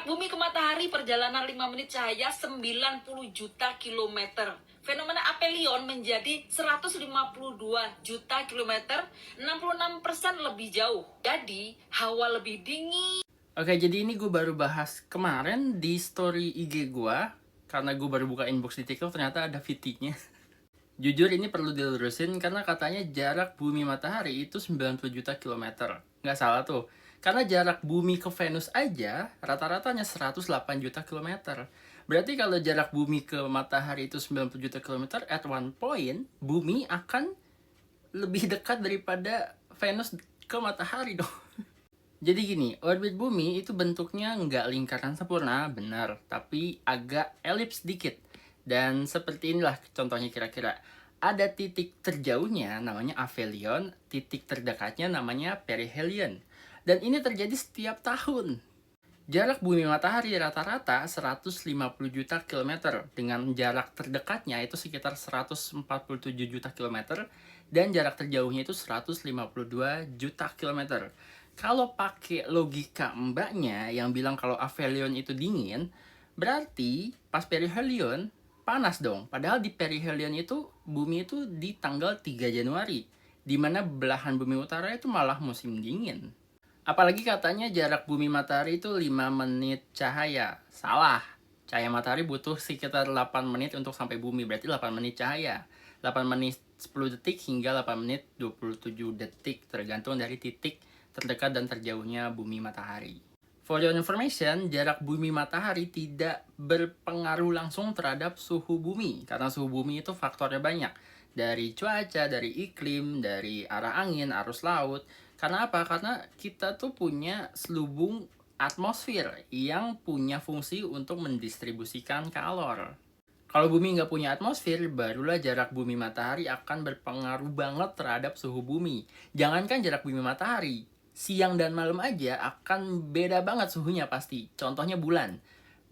Jarak bumi ke matahari perjalanan 5 menit cahaya 90 juta kilometer. Fenomena aphelion menjadi 152 juta kilometer, 66% lebih jauh. Jadi, hawa lebih dingin. Oke, jadi ini gue baru bahas kemarin di story IG gue. Karena gue baru buka inbox di TikTok, ternyata ada VT-nya. Jujur ini perlu dilurusin karena katanya jarak bumi matahari itu 90 juta kilometer. Nggak salah tuh. Karena jarak bumi ke Venus aja rata-ratanya 108 juta kilometer. Berarti kalau jarak bumi ke matahari itu 90 juta kilometer, at one point bumi akan lebih dekat daripada Venus ke matahari dong. Jadi gini, orbit bumi itu bentuknya nggak lingkaran sempurna, benar, tapi agak elips dikit. Dan seperti inilah contohnya kira-kira. Ada titik terjauhnya namanya aphelion, titik terdekatnya namanya perihelion. Dan ini terjadi setiap tahun. Jarak bumi matahari rata-rata 150 juta kilometer, dengan jarak terdekatnya itu sekitar 147 juta kilometer, dan jarak terjauhnya itu 152 juta kilometer. Kalau pakai logika mbaknya yang bilang kalau aphelion itu dingin, berarti pas perihelion panas dong. Padahal di perihelion itu bumi itu di tanggal 3 Januari, di mana belahan bumi utara itu malah musim dingin. Apalagi katanya jarak bumi matahari itu 5 menit cahaya. Salah. Cahaya matahari butuh sekitar 8 menit untuk sampai bumi, berarti 8 menit cahaya. 8 menit 10 detik hingga 8 menit 27 detik, tergantung dari titik terdekat dan terjauhnya bumi matahari. For your information, jarak bumi matahari tidak berpengaruh langsung terhadap suhu bumi. Karena suhu bumi itu faktornya banyak. Dari cuaca, dari iklim, dari arah angin, arus laut. Karena apa? Karena kita tuh punya selubung atmosfer yang punya fungsi untuk mendistribusikan kalor. Kalau bumi nggak punya atmosfer, barulah jarak bumi matahari akan berpengaruh banget terhadap suhu bumi. Jangankan jarak bumi matahari, siang dan malam aja akan beda banget suhunya pasti. Contohnya bulan.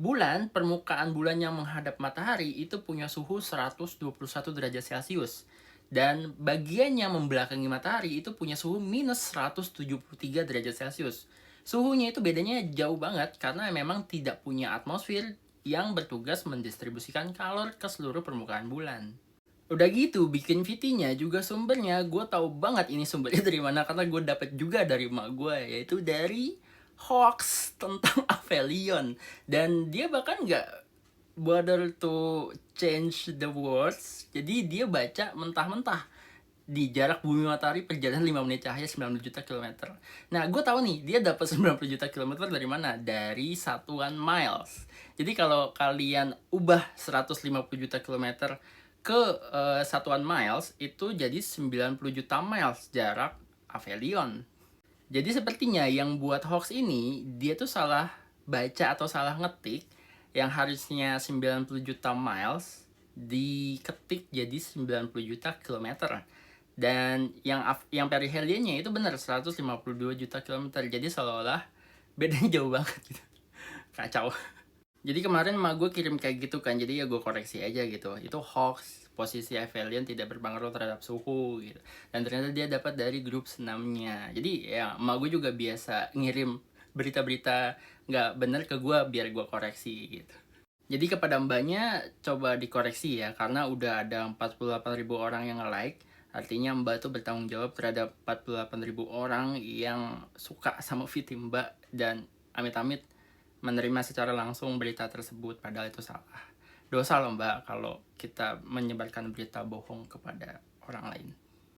Bulan, permukaan bulan yang menghadap matahari itu punya suhu 121 derajat Celcius. Dan bagian yang membelakangi matahari itu punya suhu minus 173 derajat Celcius. Suhunya itu bedanya jauh banget karena memang tidak punya atmosfer yang bertugas mendistribusikan kalor ke seluruh permukaan bulan. Udah gitu, bikin VT-nya juga sumbernya, gue tahu banget ini sumbernya dari mana karena gue dapet juga dari emak gue, yaitu dari hoax tentang aphelion. Dan dia bahkan nggak bother to change the words, jadi dia baca mentah-mentah di jarak bumi matahari perjalanan 5 menit cahaya 90 juta kilometer. Nah, gue tahu nih, dia dapat 90 juta kilometer dari mana? Dari satuan miles. Jadi kalau kalian ubah 150 juta kilometer ke satuan miles, itu jadi 90 juta miles jarak aphelion. Jadi sepertinya yang buat hoax ini, dia tuh salah baca atau salah ngetik, yang harusnya 90 juta miles diketik jadi 90 juta kilometer. Dan yang periheliannya itu benar 152 juta kilometer. Jadi seolah-olah bedanya jauh banget gitu. Kacau. Jadi kemarin emak gue kirim kayak gitu kan, jadi ya gue koreksi aja gitu. Itu hoax, posisi aphelion tidak berpengaruh terhadap suhu gitu. Dan ternyata dia dapat dari grup senamnya. Jadi ya emak gue juga biasa ngirim berita-berita nggak bener ke gue biar gue koreksi gitu. Jadi kepada mbaknya coba dikoreksi ya, karena udah ada 48.000 orang yang nge-like. Artinya mbak tuh bertanggung jawab terhadap 48.000 orang yang suka sama VT mbak dan amit-amit menerima secara langsung berita tersebut, padahal itu salah. Dosa loh mbak kalau kita menyebarkan berita bohong kepada orang lain.